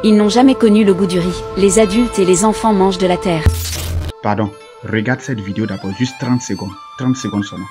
Ils n'ont jamais connu le goût du riz. Les adultes et les enfants mangent de la terre. Pardon, regarde cette vidéo d'abord, juste 30 secondes. 30 secondes seulement.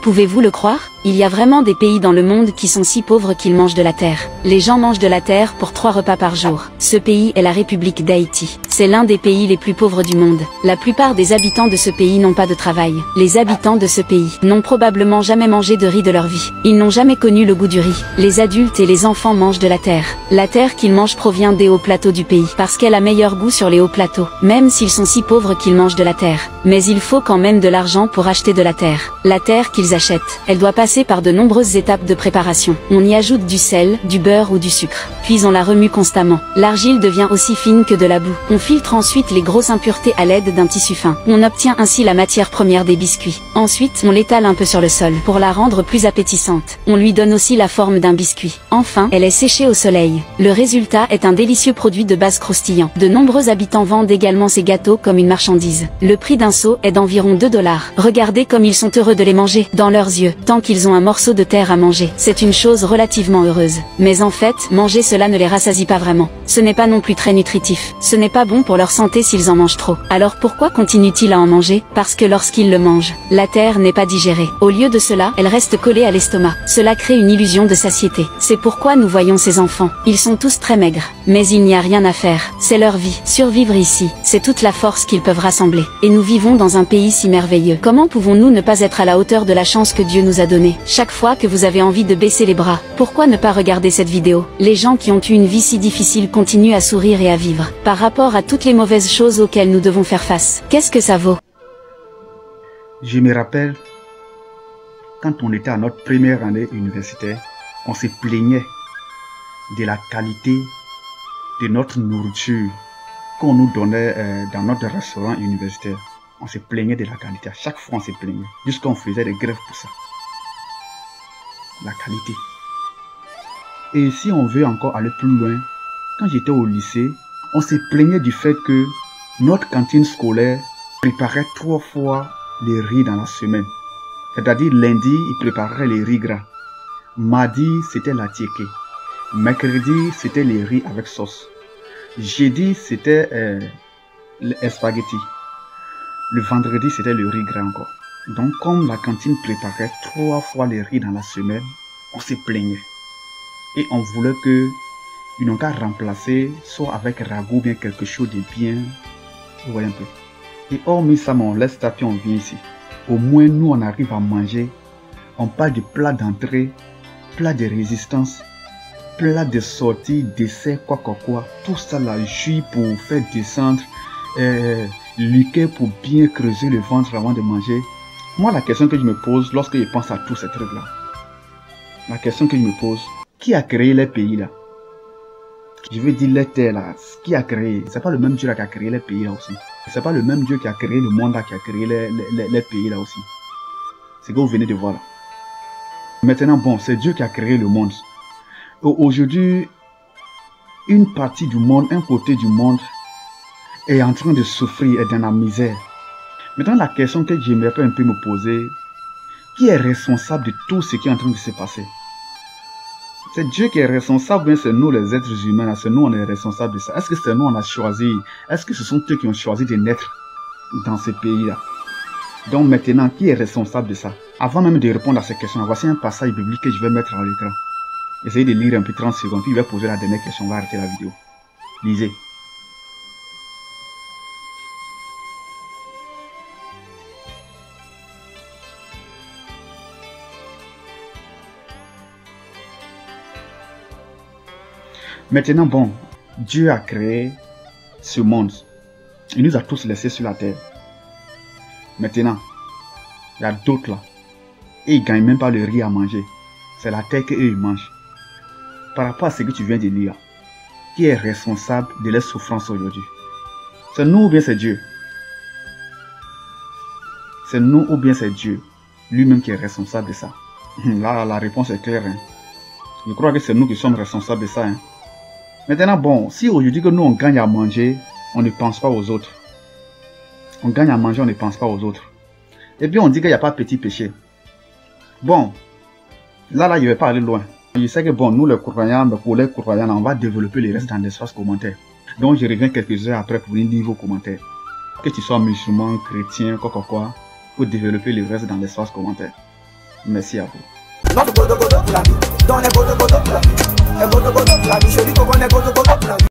Pouvez-vous le croire? Il y a vraiment des pays dans le monde qui sont si pauvres qu'ils mangent de la terre. Les gens mangent de la terre pour 3 repas par jour. Ce pays est la République d'Haïti. C'est l'un des pays les plus pauvres du monde. La plupart des habitants de ce pays n'ont pas de travail. Les habitants de ce pays n'ont probablement jamais mangé de riz de leur vie. Ils n'ont jamais connu le goût du riz. Les adultes et les enfants mangent de la terre. La terre qu'ils mangent provient des hauts plateaux du pays, parce qu'elle a meilleur goût sur les hauts plateaux, même s'ils sont si pauvres qu'ils mangent de la terre. Mais il faut quand même de l'argent pour acheter de la terre. La terre qu'ils achètent, elle doit passer par de nombreuses étapes de préparation. On y ajoute du sel, du beurre ou du sucre. Puis on la remue constamment. L'argile devient aussi fine que de la boue. On filtre ensuite les grosses impuretés à l'aide d'un tissu fin. On obtient ainsi la matière première des biscuits. Ensuite, on l'étale un peu sur le sol pour la rendre plus appétissante. On lui donne aussi la forme d'un biscuit. Enfin, elle est séchée au soleil. Le résultat est un délicieux produit de base croustillant. De nombreux habitants vendent également ces gâteaux comme une marchandise. Le prix d'un seau est d'environ 2 $. Regardez comme ils sont heureux de les manger dans leurs yeux, tant qu'ils ont un morceau de terre à manger. C'est une chose relativement heureuse. Mais en fait, manger cela ne les rassasie pas vraiment. Ce n'est pas non plus très nutritif. Ce n'est pas bon pour leur santé s'ils en mangent trop. Alors pourquoi continuent-ils à en manger? Parce que lorsqu'ils le mangent, la terre n'est pas digérée. Au lieu de cela, elle reste collée à l'estomac. Cela crée une illusion de satiété. C'est pourquoi nous voyons ces enfants. Ils sont tous très maigres. Mais il n'y a rien à faire. C'est leur vie. Survivre ici, c'est toute la force qu'ils peuvent rassembler. Et nous vivons dans un pays si merveilleux. Comment pouvons-nous ne pas être à la hauteur de la chance que Dieu nous a donnée? Chaque fois que vous avez envie de baisser les bras, pourquoi ne pas regarder cette vidéo? Les gens qui ont eu une vie si difficile continuent à sourire et à vivre, par rapport à toutes les mauvaises choses auxquelles nous devons faire face. Qu'est-ce que ça vaut? Je me rappelle, quand on était à notre première année universitaire, on se plaignait de la qualité de notre nourriture qu'on nous donnait dans notre restaurant universitaire. On se plaignait de la qualité. À chaque fois, on se plaignait. Jusqu'à on faisait des grèves pour ça. La qualité. Et si on veut encore aller plus loin, quand j'étais au lycée, on se plaignait du fait que notre cantine scolaire préparait 3 fois les riz dans la semaine. C'est-à-dire lundi, il préparait les riz gras. Mardi, c'était la tiéké. Mercredi, c'était les riz avec sauce. Jeudi, c'était les spaghettis. Le vendredi, c'était le riz gras encore. Donc, comme la cantine préparait 3 fois les riz dans la semaine, on se plaignait. Et on voulait que ils n'ont qu'à remplacer, soit avec ragoût, bien quelque chose de bien. Vous voyez un peu. Et hormis ça, on laisse taper, on vient ici. Au moins, nous, on arrive à manger. On parle de plat d'entrée, plat de résistance, plat de sortie, dessert, quoi. Tout ça, là, jus pour faire descendre, liqueur pour bien creuser le ventre avant de manger. Moi, la question que je me pose lorsque je pense à tous ces trucs-là, la question que je me pose, qui a créé les pays là? Je veux dire les terres là, qui a créé? C'est pas le même Dieu là qui a créé les pays là aussi. C'est pas le même Dieu qui a créé le monde là, qui a créé les pays là aussi. C'est ce que vous venez de voir là. Maintenant, bon, c'est Dieu qui a créé le monde. Aujourd'hui, une partie du monde, un côté du monde est en train de souffrir et dans la misère. Maintenant, la question que j'aimerais un peu me poser, qui est responsable de tout ce qui est en train de se passer? C'est Dieu qui est responsable, bien c'est nous les êtres humains, c'est nous on est responsables de ça. Est-ce que c'est nous on a choisi? Est-ce que ce sont eux qui ont choisi de naître dans ce pays-là? Donc maintenant, qui est responsable de ça? Avant même de répondre à ces questions, voici un passage biblique que je vais mettre à l'écran. Essayez de lire un peu 30 secondes, puis je vais poser la dernière question, on va arrêter la vidéo. Lisez. Maintenant, bon, Dieu a créé ce monde. Il nous a tous laissés sur la terre. Maintenant, il y a d'autres là. Et ils ne gagnent même pas le riz à manger. C'est la terre qu'eux ils mangent. Par rapport à ce que tu viens de lire, qui est responsable de leur souffrance aujourd'hui? C'est nous ou bien c'est Dieu? C'est nous ou bien c'est Dieu lui-même qui est responsable de ça? Là, la réponse est claire. Hein? Je crois que c'est nous qui sommes responsables de ça. Hein? Maintenant, bon, si aujourd'hui que nous on gagne à manger, on ne pense pas aux autres. On gagne à manger, on ne pense pas aux autres. Et puis on dit qu'il n'y a pas de petit péché. Bon, là, je ne vais pas aller loin. Je sais que bon, nous les croyants, pour les croyants, on va développer les restes dans l'espace commentaire. Donc je reviens quelques heures après pour venir lire vos commentaires. Que tu sois musulman, chrétien, quoi, pour développer le reste dans l'espace commentaire. Merci à vous.